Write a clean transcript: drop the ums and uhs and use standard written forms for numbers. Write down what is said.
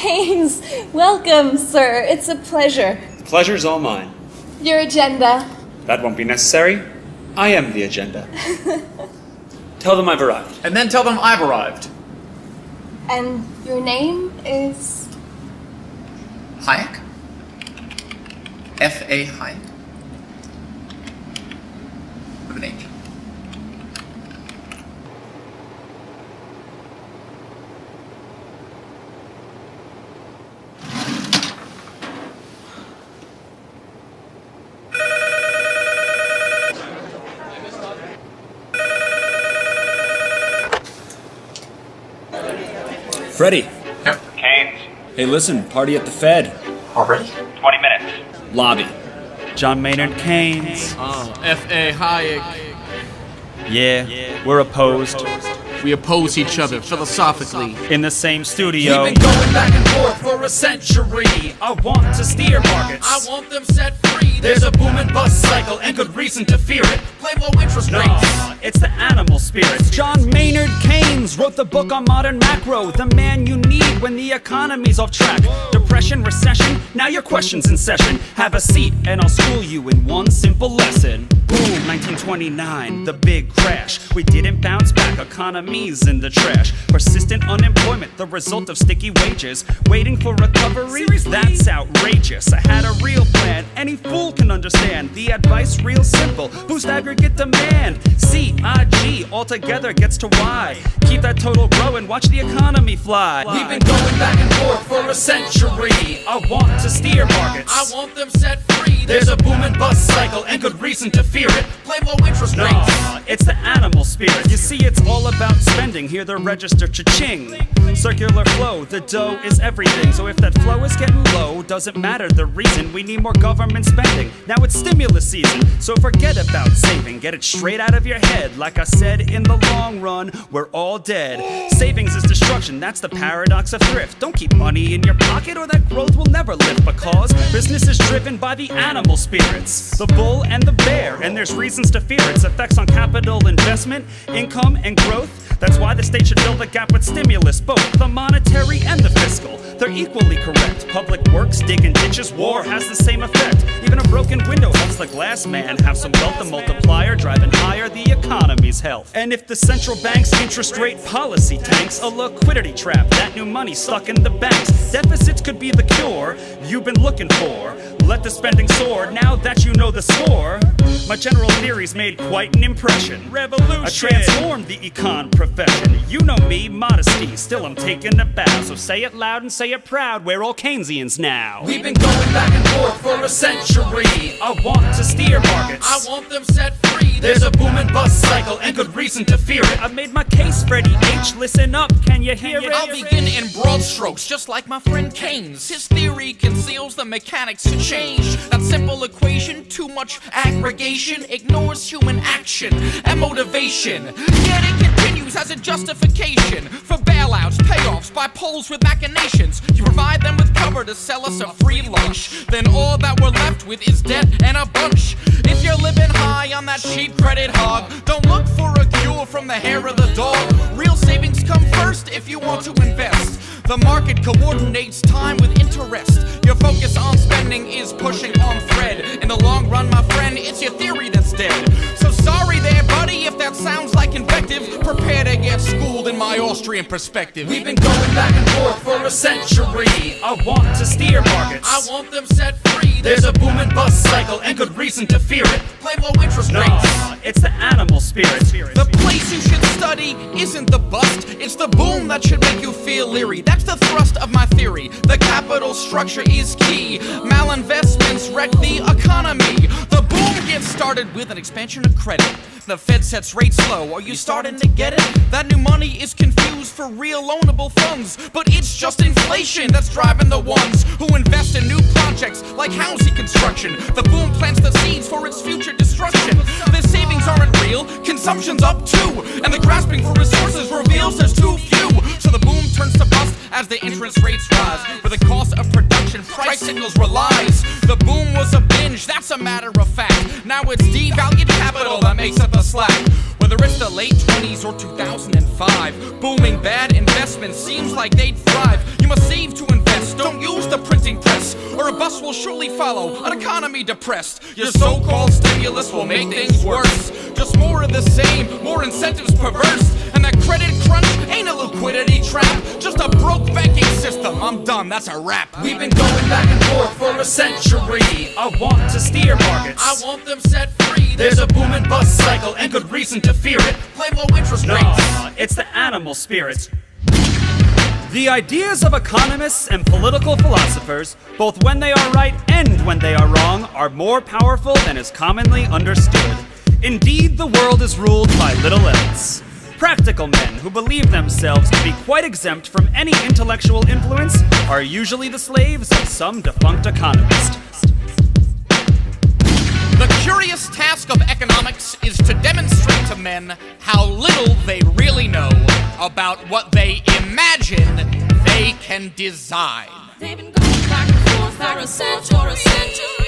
Keynes, welcome, sir. It's a pleasure. The pleasure's all mine. Your agenda. That won't be necessary. I am the agenda. Tell them I've arrived. And then tell them I've arrived. And your name is? Hayek? F.A. Hayek. With an H. Freddie. Yep. Keynes, Hey, listen, party at the Fed. Already? 20 minutes. Lobby. John Maynard Keynes. F.A. Hayek. Yeah, we're opposed. We oppose each other philosophically. In the same studio. We've been going back and forth for a century. I want to steer markets. I want them set free. There's a boom and bust cycle and good reason to fear it. Blame low interest rates. Nah, it's the animal spirits. John Maynard Keynes wrote the book on modern macro. The man you need when the economy's off track. Depression, recession, now your question's in session. Have a seat and I'll school you in one simple lesson. Boom, 1929, the big crash. We didn't bounce back, economy's in the trash. Persistent unemployment, the result of sticky wages. Waiting for recovery? That's outrageous. I had a real plan, any fool can understand. The advice real simple, boost aggregate demand. C-I-G, altogether gets to Y. Keep that total growing, watch the economy fly. We've been going back and forth for a century. I want to steer markets. I want them set free. There's a boom and bust cycle and good reason to fear it. Blame low interest rates. Nah, it's the animal spirit. You see, it's all about spending. Hear the register cha-ching. Circular flow, the dough is everything. So if that flow is getting low, doesn't matter the reason. We need more government spending. Now it's stimulus season, so forget about saving. Get it straight out of your head. Like I said, in the long run, we're all dead. Savings is destruction, that's the paradox of thrift. Don't keep money in your pocket or that growth will never lift. Because business is driven by the animal spirits, the bull and the bear, and there's reasons to fear its effects on capital investment, income, and growth. That's why the state should fill the gap with stimulus, both the monetary and the fiscal. They're equally correct. Public works, digging ditches, war has the same effect. Even a broken window helps the glass man have some wealth. The multiplier driving higher the economy's health. And if the central bank's interest rate policy tanks, a liquidity trap, that new money stuck in the banks. Deficits could be the cure you've been looking for. Let the spending soar now that you know the score. My general theories made quite an impression. Revolution. I transformed the econ profession. You know me, modesty, still I'm taking a bow. So say it loud and say it proud, we're all Keynesians now. We've been going back and forth for a century. I want to steer markets. I want them set free. There's a boom and bust cycle and good reason to fear it. I've made my case, Freddie H. Listen up, can you hear it? I'll begin in broad strokes, just like my friend Keynes. His theory conceals the mechanics to change. That simple equation, too much aggregation, ignores human action and motivation. Yet it continues as a justification for bailouts, payoffs by polls with machinations. You provide them with cover to sell us a free lunch. Then all that we're left with is debt and a bunch. If you're living high on that cheap credit hog, don't look for a cure from the hair of the dog. Real savings come first if you want to invest. The market coordinates time with interest. Your focus on spending is pushing on thread. In the long run, my friend, it's your theory that's dead. So sorry there, buddy, if that sounds like invective. Prepare to get schooled in my Austrian perspective. We've been going back and forth for a century. I want to steer markets. I want them set free. There's a boom and bust cycle and good reason to fear it. Blame low interest rates. Nah, it's the animal spirit. The place you should study isn't the bust, it's the boom that should make you feel leery. That's the thrust of my theory. The capital structure is key. Malinvestments wreck the economy. The boom gets started with an expansion of credit. The Fed sets rates low. Are you starting to get it? That new money is confused for real loanable funds, but it's just inflation that's driving the ones who invest in new projects like housing construction. The boom plants the seeds for its future destruction. The savings aren't real, consumption's up too, and the grasping for resources reveals there's too few. So the boom turns to bust as the interest rates rise, where the cost of production price signals relies. The boom was a binge, that's a matter of fact. Now it's devalued capital that makes up the slack. Whether it's the late 20s or 2005, booming bad investments seems like they'd thrive. You must save to invest. the printing press, or a bus will surely follow, an economy depressed. Your so-called stimulus will make things worse. Just more of the same, more incentives perverse. And that credit crunch ain't a liquidity trap, just a broke banking system. I'm done, that's a wrap. We've been going back and forth for a century. I want to steer markets. I want them set free. There's a boom and bust cycle and good reason to fear it. Play low interest rates. No, it's the animal spirits. The ideas of economists and political philosophers, both when they are right and when they are wrong, are more powerful than is commonly understood. Indeed, the world is ruled by little else. Practical men who believe themselves to be quite exempt from any intellectual influence are usually the slaves of some defunct economist. The curious task of economics is to demonstrate to men how little they really know about what they imagine they can design. They've been going back and forth for a century.